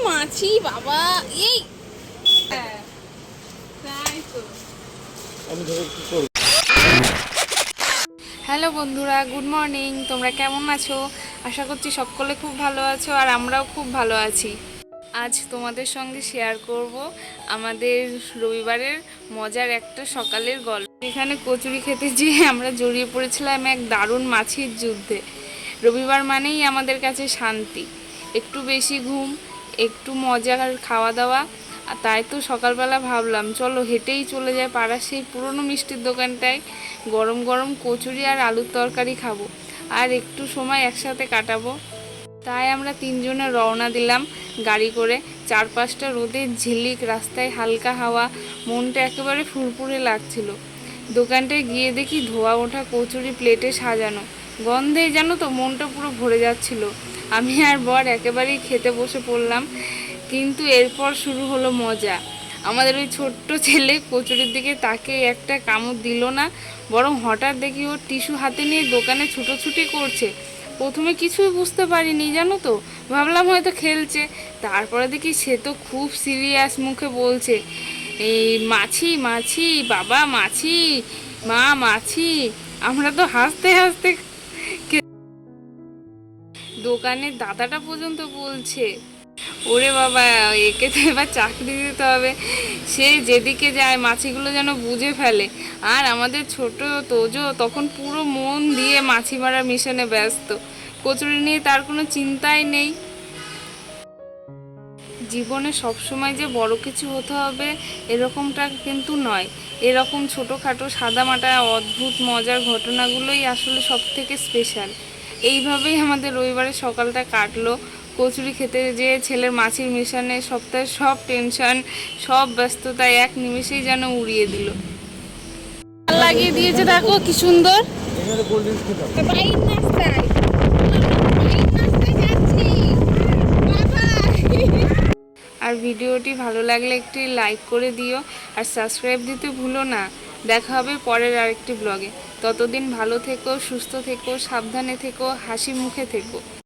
মাছি বাবা এই তাই তো। হ্যালো বন্ধুরা, গুড মর্নিং। তোমরা কেমন আছো? আশা করছি সকলে খুব ভালো আছো, আর আমরাও খুব ভালো আছি। আজ তোমাদের সঙ্গে শেয়ার করব আমাদের রবিবারের মজার একটা সকালের গল্প। এখানে কচুরি খেতে যেয়ে আমরা জড়িয়ে পড়েছিলাম এক দারুণ মাছির যুদ্ধে। রবিবার মানেই আমাদের কাছে শান্তি, একটু বেশি ঘুম, একটু মজার খাওয়া দাওয়া। আর তাই তো সকালবেলা ভাবলাম চলো হেঁটেই চলে যায় পাড়ার সেই পুরনো মিষ্টির দোকানটায়, গরম গরম কচুরি আর আলুর তরকারি খাবো, আর একটু সময় একসাথে কাটাবো। তাই আমরা তিনজনে রওনা দিলাম গাড়ি করে। চারপাশটা রোদের ঝিলিক, রাস্তায় হালকা হাওয়া, মনটা একেবারে ফুরফুরে লাগছিল। দোকানটায় গিয়ে দেখি ধোয়া ওঠা কচুরি প্লেটে সাজানো, গন্ধে জানো তো মনটা পুরো ভরে যাচ্ছিল। আমি আর বর একেবারেই খেতে বসে পড়লাম। কিন্তু এরপর শুরু হলো মজা। আমাদের ওই ছোট্ট ছেলে কচুরির দিকে তাকে একটা কামড় দিল না, বরং হঠাৎ দেখি ওর টিস্যু হাতে নিয়ে দোকানে ছুটোছুটি করছে। প্রথমে কিছুই বুঝতে পারিনি জানো তো, ভাবলাম হয়তো খেলছে। তারপরে দেখি সে তো খুব সিরিয়াস মুখে বলছে, এই মাছি মাছি বাবা, মাছি মা, মাছি। আমরা তো হাসতে হাসতে দোকানের দাদাটা পর্যন্ত বলছে, ওরে বাবা, একে তো এবার চাকরি দিতে হবে। সে যেদিকে যায় মাছিগুলো যেন বুঝে ফেলে। আর আমাদের ছোট তোজো তখন পুরো মন দিয়ে মাছি মারার মিশনে ব্যস্ত। কচুরি নিয়ে তার কোনো চিন্তাই নেই। জীবনে সবসময় যে বড় কিছু হতে হবে এরকমটা কিন্তু নয়। এরকম ছোটোখাটো সাদামাটা অদ্ভুত মজার ঘটনাগুলোই আসলে সব থেকে স্পেশাল। এইভাবেই আমাদের রবিবারের সকালটা কাটলো, কচুরি খেতে যেয়ে ছেলের মাছির মিশনে সপ্তাহের সব টেনশন, সব ব্যস্ততা এক নিমেষেই যেন উড়িয়ে দিল। লাগিয়ে দিয়েছে দেখো কি সুন্দর। আর ভিডিওটি ভালো লাগলে একটি লাইক করে দিও, আর সাবস্ক্রাইব দিতে ভুলো না। দেখা হবে পরের আরেকটি ব্লগে। ততদিন ভালো থেকো, সুস্থ থেকো, সাবধানে থেকো, হাসি মুখে থেকো।